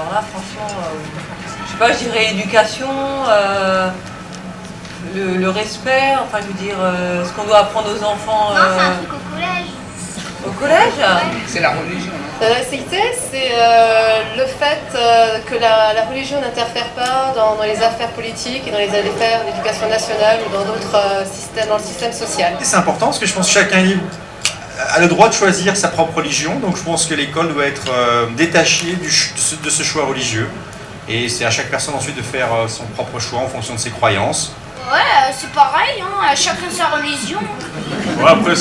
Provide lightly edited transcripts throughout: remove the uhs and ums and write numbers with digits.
alors là, franchement, je sais pas, je dirais éducation, le respect, enfin, je veux dire, ce qu'on doit apprendre aux enfants. Non, c'est un truc au collège. Au collège? Ouais. C'est la religion, non? La laïcité, c'est le fait que la religion n'interfère pas dans les affaires politiques et dans les affaires d'éducation nationale ou dans d'autres systèmes, dans le système social. C'est important parce que je pense que chacun a le droit de choisir sa propre religion, donc je pense que l'école doit être détachée de ce choix religieux. Et c'est à chaque personne ensuite de faire son propre choix en fonction de ses croyances. Ouais, c'est pareil, hein, chacun sa religion. Ouais, après,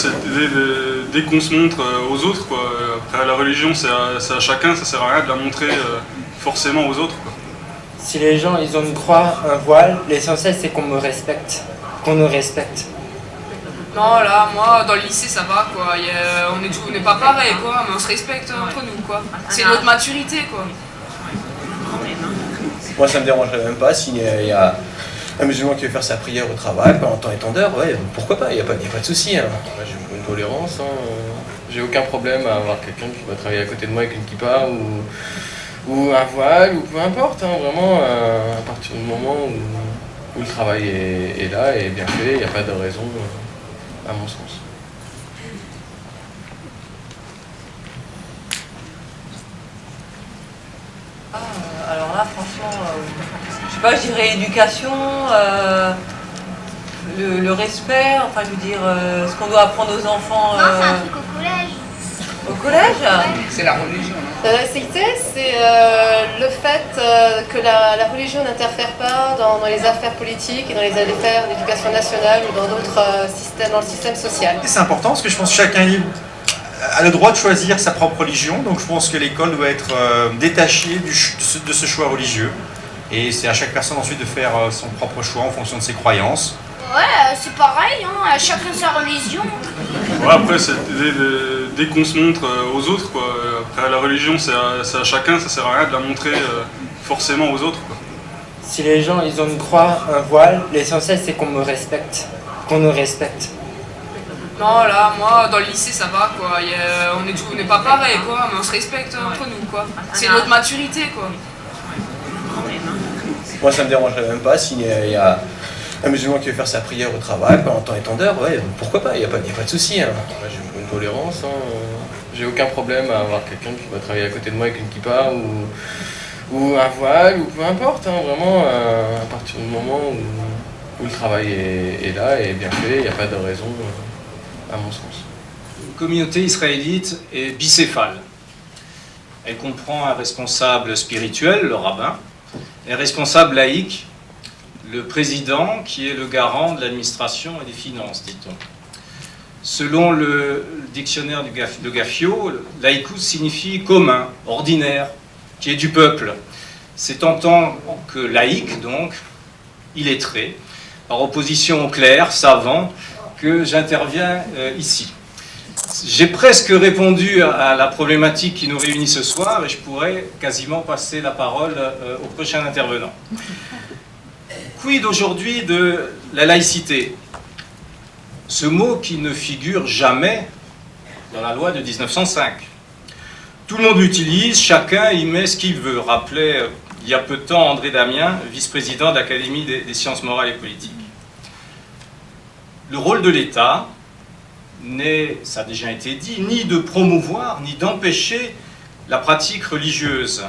dès qu'on se montre aux autres, quoi. Après, la religion, c'est à chacun, ça sert à rien de la montrer forcément aux autres, quoi. Si les gens ils ont une croix, un voile, l'essentiel c'est qu'on me respecte, qu'on nous respecte. Non, là, moi, dans le lycée, ça va, quoi. On n'est pas pareil, quoi, mais on se respecte entre nous, quoi. C'est notre maturité, quoi. Moi, ça me dérangerait même pas s'il y a un musulman qui veut faire sa prière au travail, pendant temps et temps d'heure, ouais, pourquoi pas, il n'y a pas de souci. Hein. Moi, j'ai une tolérance, hein. J'ai aucun problème à avoir quelqu'un qui va travailler à côté de moi avec une kippa ou un voile, ou peu importe, hein, vraiment, à partir du moment où le travail est là et bien fait, il n'y a pas de raison, à mon sens. Alors là, franchement, je sais pas, je dirais éducation, le respect, enfin, je veux dire, ce qu'on doit apprendre aux enfants. Non, c'est un truc au collège. Au collège? Ouais. C'est la religion, non? La laïcité, c'est le fait que la religion n'interfère pas dans les affaires politiques et dans les affaires d'éducation nationale ou dans d'autres systèmes, dans le système social. C'est important parce que je pense que chacun a le droit de choisir sa propre religion, donc je pense que l'école doit être détachée de ce choix religieux. Et c'est à chaque personne ensuite de faire son propre choix en fonction de ses croyances. Ouais, c'est pareil, hein, chacun sa religion. Ouais, après, dès qu'on se montre aux autres, quoi. Après, la religion, c'est à chacun, ça sert à rien de la montrer forcément aux autres, quoi. Si les gens ils ont une croix, un voile, l'essentiel c'est qu'on me respecte, qu'on nous respecte. Non, là, moi, dans le lycée, ça va, quoi. On n'est pas pareil, quoi, mais on se respecte entre nous, quoi. C'est notre maturité, quoi. Moi, ça me dérangerait même pas s'il y a un musulman qui veut faire sa prière au travail, pendant temps et temps d'heure, ouais, pourquoi pas, il n'y a pas de souci. Hein. Moi, j'ai une tolérance, hein. J'ai aucun problème à avoir quelqu'un qui va travailler à côté de moi avec une kippa ou un voile, ou peu importe, hein, vraiment, à partir du moment où le travail est là et bien fait, il n'y a pas de raison, à mon sens. La communauté israélite est bicéphale. Elle comprend un responsable spirituel, le rabbin, et un responsable laïque, le président, qui est le garant de l'administration et des finances, dit-on. Selon le dictionnaire de Gaffio, laïcus signifie commun, ordinaire, qui est du peuple. C'est en tant que laïque, donc, illettré, par opposition au clerc, savant, que j'interviens ici. J'ai presque répondu à la problématique qui nous réunit ce soir et je pourrais quasiment passer la parole au prochain intervenant. Quid aujourd'hui de la laïcité? Ce mot qui ne figure jamais dans la loi de 1905. Tout le monde l'utilise, chacun y met ce qu'il veut. Rappelait il y a peu de temps André Damien, vice-président de l'Académie des sciences morales et politiques. Le rôle de l'État n'est, ça a déjà été dit, ni de promouvoir, ni d'empêcher la pratique religieuse,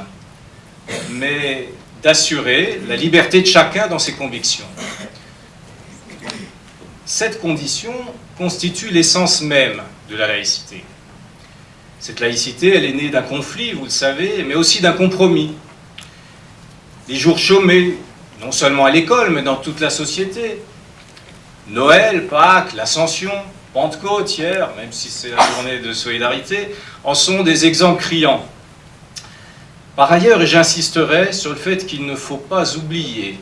mais d'assurer la liberté de chacun dans ses convictions. Cette condition constitue l'essence même de la laïcité. Cette laïcité, elle est née d'un conflit, vous le savez, mais aussi d'un compromis. Les jours chômés, non seulement à l'école, mais dans toute la société. Noël, Pâques, l'Ascension, Pentecôte hier, même si c'est la journée de solidarité, en sont des exemples criants. Par ailleurs, et j'insisterai sur le fait qu'il ne faut pas oublier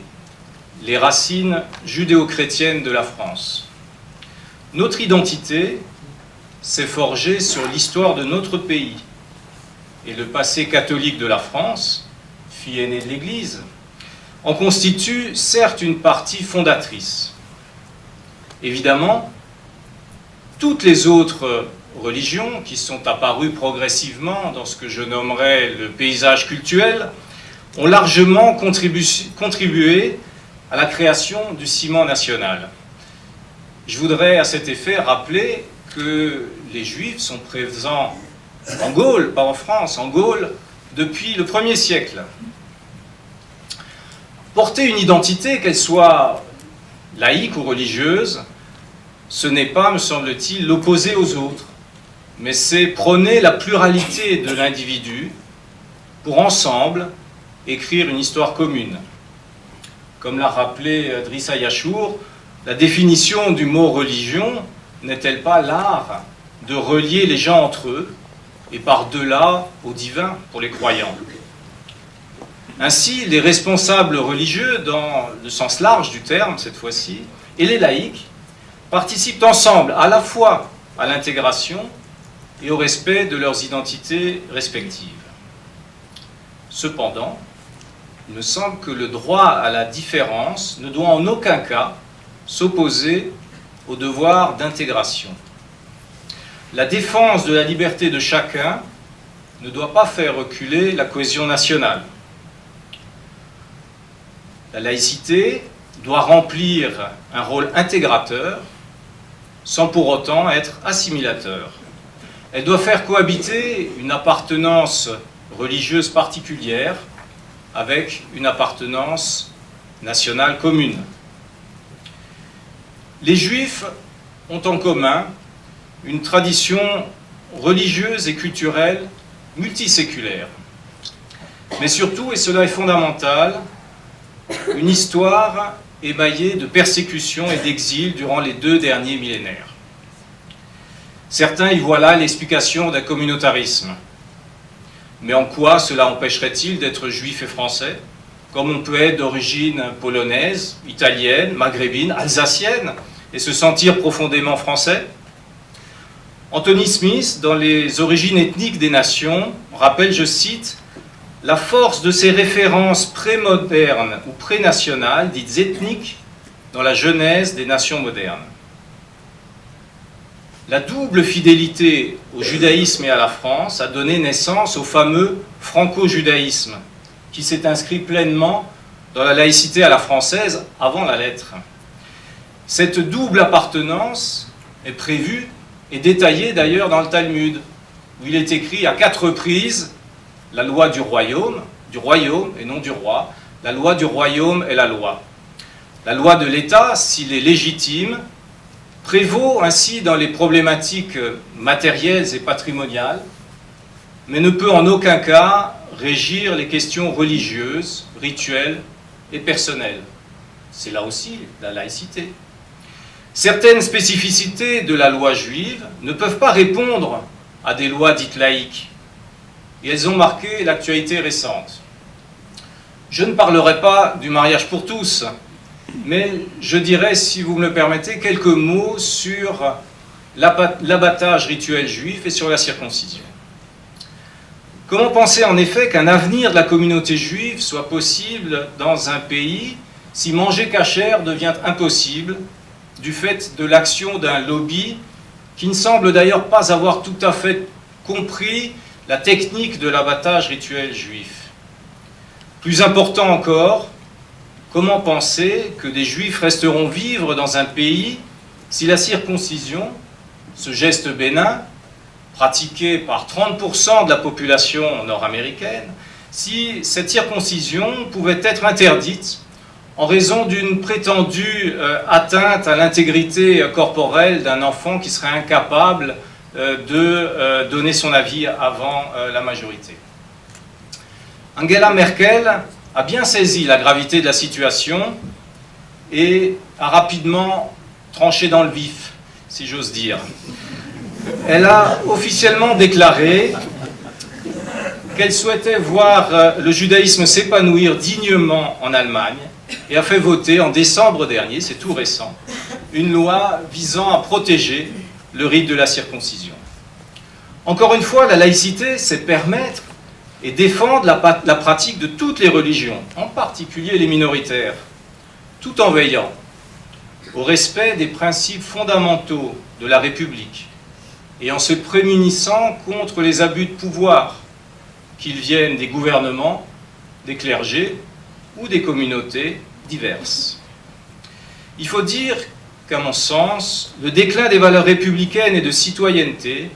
les racines judéo-chrétiennes de la France. Notre identité s'est forgée sur l'histoire de notre pays. Et le passé catholique de la France, fille aînée de l'Église, en constitue certes une partie fondatrice. Évidemment, toutes les autres religions qui sont apparues progressivement dans ce que je nommerais le paysage cultuel ont largement contribué à la création du ciment national. Je voudrais à cet effet rappeler que les Juifs sont présents en Gaule, pas en France, en Gaule, depuis le 1er siècle. Porter une identité, qu'elle soit laïque ou religieuse, ce n'est pas, me semble-t-il, l'opposer aux autres, mais c'est prôner la pluralité de l'individu pour ensemble écrire une histoire commune. Comme l'a rappelé Drissa Yachour, la définition du mot religion n'est-elle pas l'art de relier les gens entre eux et par-delà au divin pour les croyants? Ainsi, les responsables religieux, dans le sens large du terme cette fois-ci, et les laïcs participent ensemble à la fois à l'intégration et au respect de leurs identités respectives. Cependant, il me semble que le droit à la différence ne doit en aucun cas s'opposer au devoir d'intégration. La défense de la liberté de chacun ne doit pas faire reculer la cohésion nationale. La laïcité doit remplir un rôle intégrateur sans pour autant être assimilateur. Elle doit faire cohabiter une appartenance religieuse particulière avec une appartenance nationale commune. Les Juifs ont en commun une tradition religieuse et culturelle multiséculaire. Mais surtout, et cela est fondamental, une histoire émaillée de persécutions et d'exil durant les 2 derniers millénaires. Certains y voient là l'explication d'un communautarisme. Mais en quoi cela empêcherait-il d'être juif et français, comme on peut être d'origine polonaise, italienne, maghrébine, alsacienne, et se sentir profondément français? Anthony Smith, dans Les origines ethniques des nations, rappelle, je cite, « la force de ces références pré-modernes ou pré-nationales, dites ethniques, dans la genèse des nations modernes. » La double fidélité au judaïsme et à la France a donné naissance au fameux franco-judaïsme, qui s'est inscrit pleinement dans la laïcité à la française avant la lettre. Cette double appartenance est prévue et détaillée d'ailleurs dans le Talmud, où il est écrit à 4 reprises la loi du royaume et non du roi, la loi du royaume est la loi. La loi de l'État, s'il est légitime, prévaut ainsi dans les problématiques matérielles et patrimoniales, mais ne peut en aucun cas régir les questions religieuses, rituelles et personnelles. C'est là aussi la laïcité. Certaines spécificités de la loi juive ne peuvent pas répondre à des lois dites laïques, et elles ont marqué l'actualité récente. Je ne parlerai pas du mariage pour tous, mais je dirais, si vous me le permettez, quelques mots sur l'abattage rituel juif et sur la circoncision. Comment penser en effet qu'un avenir de la communauté juive soit possible dans un pays si manger cachère devient impossible du fait de l'action d'un lobby qui ne semble d'ailleurs pas avoir tout à fait compris la technique de l'abattage rituel juif. Plus important encore, comment penser que des juifs resteront vivre dans un pays si la circoncision, ce geste bénin, pratiqué par 30% de la population nord-américaine, si cette circoncision pouvait être interdite en raison d'une prétendue atteinte à l'intégrité corporelle d'un enfant qui serait incapable de donner son avis avant la majorité. Angela Merkel a bien saisi la gravité de la situation et a rapidement tranché dans le vif, si j'ose dire. Elle a officiellement déclaré qu'elle souhaitait voir le judaïsme s'épanouir dignement en Allemagne et a fait voter en décembre dernier, c'est tout récent, une loi visant à protéger le rite de la circoncision. Encore une fois, la laïcité, c'est permettre et défendre la pratique de toutes les religions, en particulier les minoritaires, tout en veillant au respect des principes fondamentaux de la République et en se prémunissant contre les abus de pouvoir, qu'ils viennent des gouvernements des clergés ou des communautés diverses. Il faut dire qu'à mon sens, le déclin des valeurs républicaines et de citoyenneté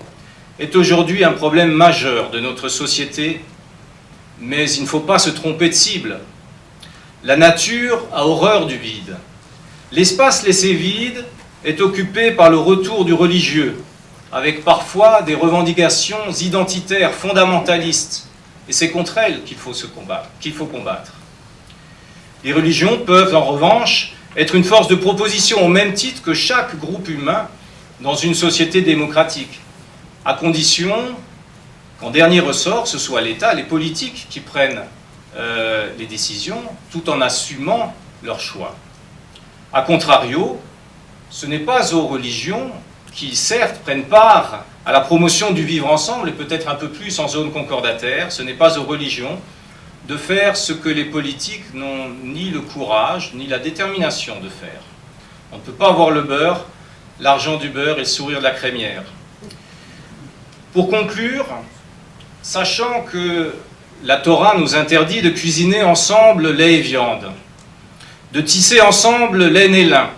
est aujourd'hui un problème majeur de notre société, mais il ne faut pas se tromper de cible. La nature a horreur du vide. L'espace laissé vide est occupé par le retour du religieux, avec parfois des revendications identitaires fondamentalistes, et c'est contre elles qu'il faut combattre. Les religions peuvent en revanche être une force de proposition au même titre que chaque groupe humain dans une société démocratique, à condition qu'en dernier ressort, ce soit l'État, les politiques qui prennent les décisions tout en assumant leurs choix. A contrario, ce n'est pas aux religions qui, certes, prennent part à la promotion du vivre ensemble, et peut-être un peu plus en zone concordataire, ce n'est pas aux religions de faire ce que les politiques n'ont ni le courage, ni la détermination de faire. On ne peut pas avoir le beurre, l'argent du beurre et le sourire de la crémière. Pour conclure, sachant que la Torah nous interdit de cuisiner ensemble lait et viande, de tisser ensemble laine et lin,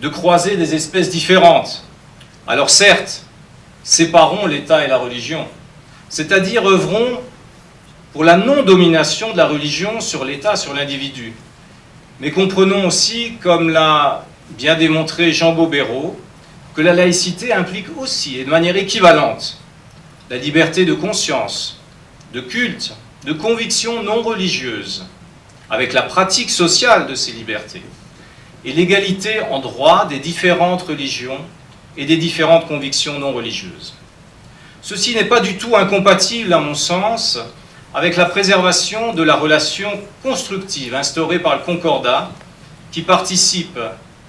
de croiser des espèces différentes. Alors certes, séparons l'État et la religion, c'est-à-dire œuvrons pour la non-domination de la religion sur l'État, sur l'individu. Mais comprenons aussi, comme l'a bien démontré Jean Bobéro, que la laïcité implique aussi, et de manière équivalente, la liberté de conscience, de culte, de conviction non religieuse, avec la pratique sociale de ces libertés, et l'égalité en droit des différentes religions et des différentes convictions non religieuses. Ceci n'est pas du tout incompatible, à mon sens, avec la préservation de la relation constructive instaurée par le Concordat, qui participe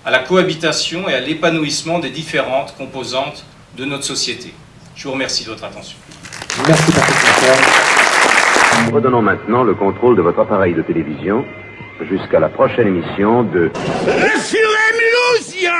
à la cohabitation et à l'épanouissement des différentes composantes de notre société. Je vous remercie de votre attention. Merci, Patrick Michel. Nous redonnons maintenant le contrôle de votre appareil de télévision jusqu'à la prochaine émission de... Le Furet Mulhousien.